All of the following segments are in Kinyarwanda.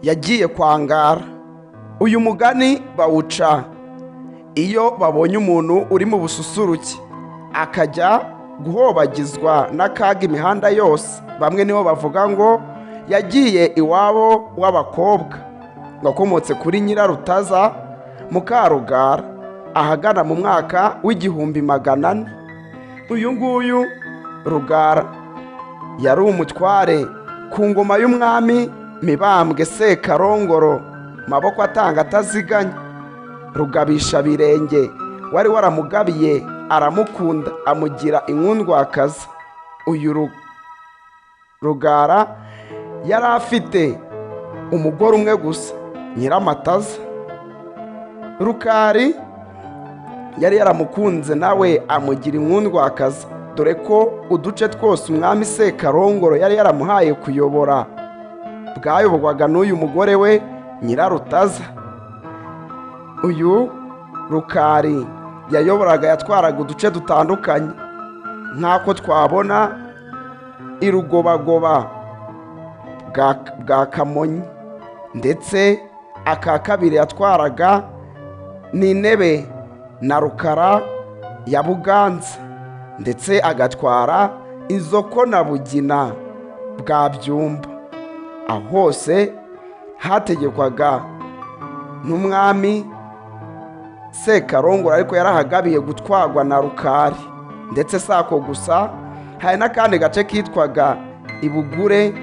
yagiye kwa Ngara. Uyu mugani bawuca iyo babonye umuntu uri mu bususuruke akajya guhobagizwa n'akaga imihanda yose. Bamwe nibo bavuga ngo yagiye iwabo w'abakobwa wakomotse kuri Nyirarutaza Mukarugara ahagana mu mwaka w'1400. Uyu nguyu Rugara yari umutware ku ngoma y'umwami Mibambwe Sekarongoro Maboko atanga ataziganya. Rugabisha Birenge wari waramugabiye aramukunda amugira inkundwakaza. Uyu Rugara yari afite umugore umwe gusa, Nyiramataza. Rukari yari yaramukunze nawe amugira inkundwakaza, dore ko uduce twose umwami Sekarongoro yari yaramuhaye kuyobora bwayoborwaga n'uyu mugore we Nyirarutaza. Uyu Rukari yayoboraga yatwaraga uduce dutandukanye nk'ako twabona i Rugobagoba bwa Kamonyi, ndetse aka kabiri yatwaraga n'Intebe na Rukara ya Buganza, ndetse agatwara Izoko na Bugina bwa Byumba. Aho hose hategekwaga n'umwami Sekarongoro, ariko yarahagabiye gutwarwa na Rukari. Ndetse sako gusa, hari n'akandi gace kitwaga Ibugure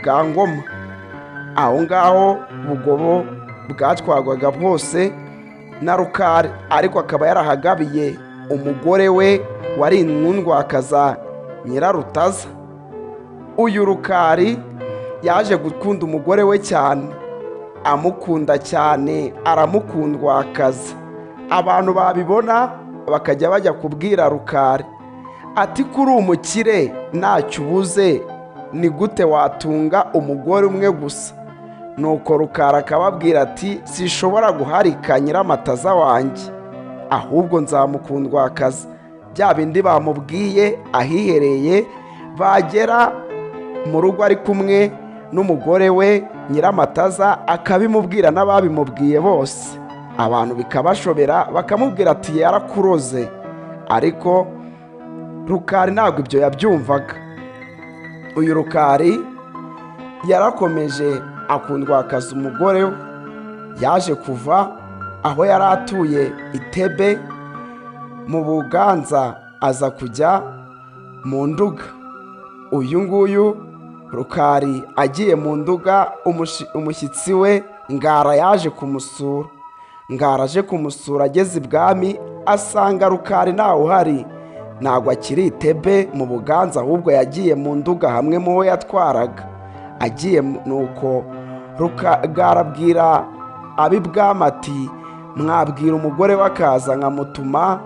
bwa Ngoma. Aho ngaho Bugobo bwatwarwaga bwose na Rukari, ariko akaba yarahagabiye umugore we wari inkundwakaza Nyirarutaza. Uyu Rukari yaje gukunda umugore we cyane, amukunda cyane, aramukundwakaza. Abantu babibona bakajya bajya kubwira Rukari ati kuri umukire ntacyo ubuze, ni gute watunga umugore umwe gusa? Nuko Rukari akababwira ati sishobora guharika Nyiramataza wanjye, ahubwo nzamukundwakaza. Bya bindi bamubwiye ahihereye, bagera mu rugo ari kumwe n'umugore we Nyiramataza akabimubwira n'ababimubwiye bose. Abantu bikabashobera bakamubwira ati yarakuroze, ariko Rukari ntabwo ibyo yabyumvaga. Uyu Rukari yarakomeje akundwakaza umugore we. Yaje kuva aho yari atuye Itebe mu Buganza aza kujya mu Nduga. Uyu nguyu Rukari agiye mu Nduga, umushyitsi we Ngara yaje kumusura. Ngara aje kumusura, ageze ibwami asanga Rukari ntawe uhari, ntabwo akiri Itebe mu Buganza, ahubwo yagiye mu Nduga hamwe mu ho yatwaraga. Agiye nuko Ngara abwira ab'ibwami ati mwabwira umugore we akaza nkamutuma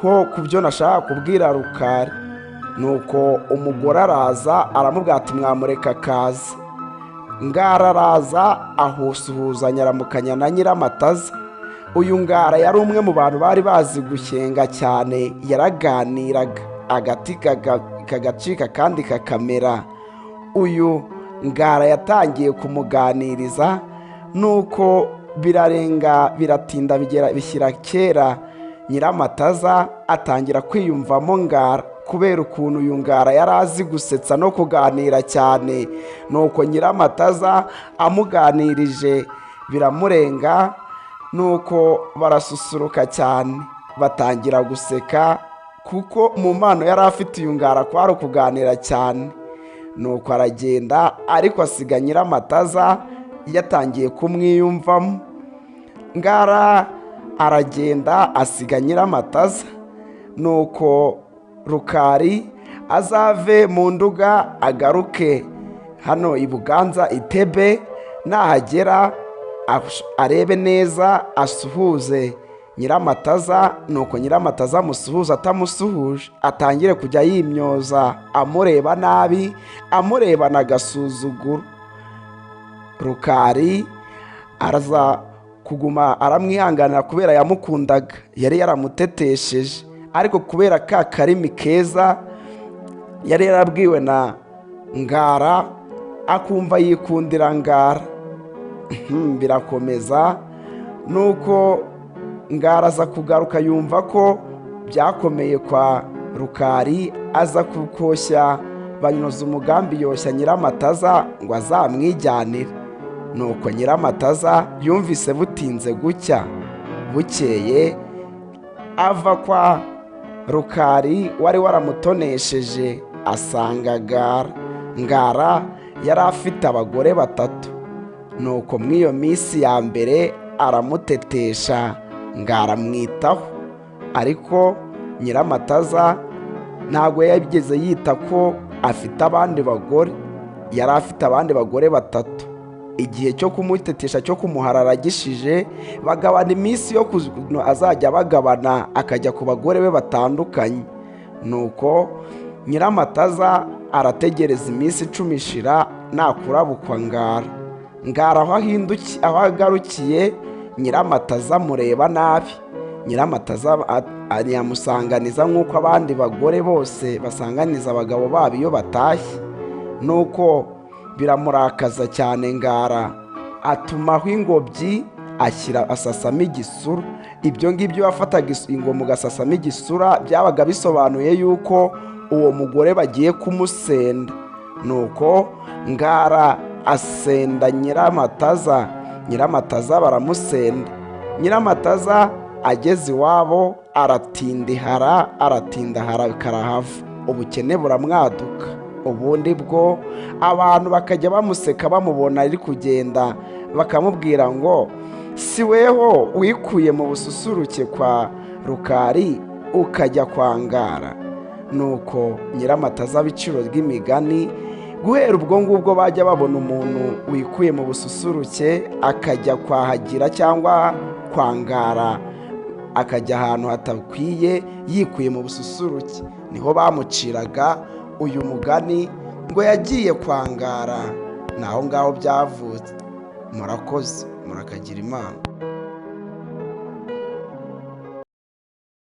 ho ku byo nashaka kubwira Rukari. Nuko umugore araza aramubwira ati mwamureka akaza. Ngara araza ahusuhuzanya aramukanya na Nyiramataza. Uyu Ngara yari umwe mu bantu bari bazi gushyenga cyane, yaraganiraga agati kagacika kandi kakamera. Uyu Ngara yatangiye kumuganiriza, nuko birarenga biratinda bishyira kera. Nyiramataza atangira kwiyumvamo Ngara kubera ukuntu uyu Ngara yari azi gusetsa no kuganira cyane. Nuko Nyiramataza amuganirije biramurenga, nuko barasusuruka cyane batangira guseka, kuko mu mpano yari afite uyu Ngara kwari ukuganira cyane. Nuko aragenda, ariko asiga Nyiramataza yatangiye kumwiyumvamo. Ngara aragenda asiga Nyiramataza. Nuko Rukari azave mu Nduga agaruke hano i Buganza Itebe, nahagera arebe neza asuhuze Nyiramataza. Nuko Nyiramataza amusuhuza atamusuhuje, atangire kujya yimyoza amureba nabi, amurebana agasuzuguro. Rukari araza kuguma aramwihanganira kubera yamukundaga, yari yaramutetesheje, ariko kubera ka karimi keza yari yarabwiwe na Ngara akumva yikundira Ngara. Birakomeza, nuko Ngara aza kugaruka yumva ko byakomeye kwa Rukari, aza kukoshya banyuza umugambi yoshya Nyiramataza ngo azamwijyanire. Nuko Nyiramataza yumvise butinze gucya, bukeye ava kwa Rukari wari waramutonesheje asanga Ngara. Ngara yari afite abagore 3. Nuko mw'iyo minsi ya mbere aramutetesha, Ngara amwitaho. Ariko Nyiramataza ntabwo yabigeze yita ko afite abandi bagore. Yari afite abandi bagore 3. Igihe cyo kumutetesha cyo kumuharara gishije, bagabana iminsi yo azajya bagabana, akajya ku bagore be batandukanye. Nuko Nyiramataza arategereza iminsi 10 ishira, nakurabukwa Ngara. Ngara aho agarukiye, Nyiramataza amureba nabi. Nyiramataza yamusanganiza nk'uko abandi bagore bose basanganiza abagabo babo iyo batashye. Nuko biramurakaza cyane Ngara, atumaho ingobyi asasamo igisura. Ibyo ngibyo yafataga ingoma ugasasamo igisura byabaga bisobanuye yuko uwo mugore bagiye kumusenda. Nuko Ngara asenda Nyiramataza, Nyiramataza baramusenda. Nyiramataza ageze iwabo aratindihara karahava, ubukene buramwaduka. Ubundi bwo abantu bakajya bamuseka bamubona ari kugenda, bakamubwira ngo si weho wikuye mu bususuruke kwa Rukari ukajya kwa Ngara. Nuko Nyiramataza abiciro ry'imigani, guhera ubwo ngubwo bajya babona umuntu wikuye mu bususuruke akajya kwahagira cyangwa kwa Ngara, akajya ahantu hatakwiye yikuye mu bususuruke, niho bamuciraga uyu mugani ngo yagiye kwa Ngara. Naho ngaho byavutse. Murakoze, murakagira Imana.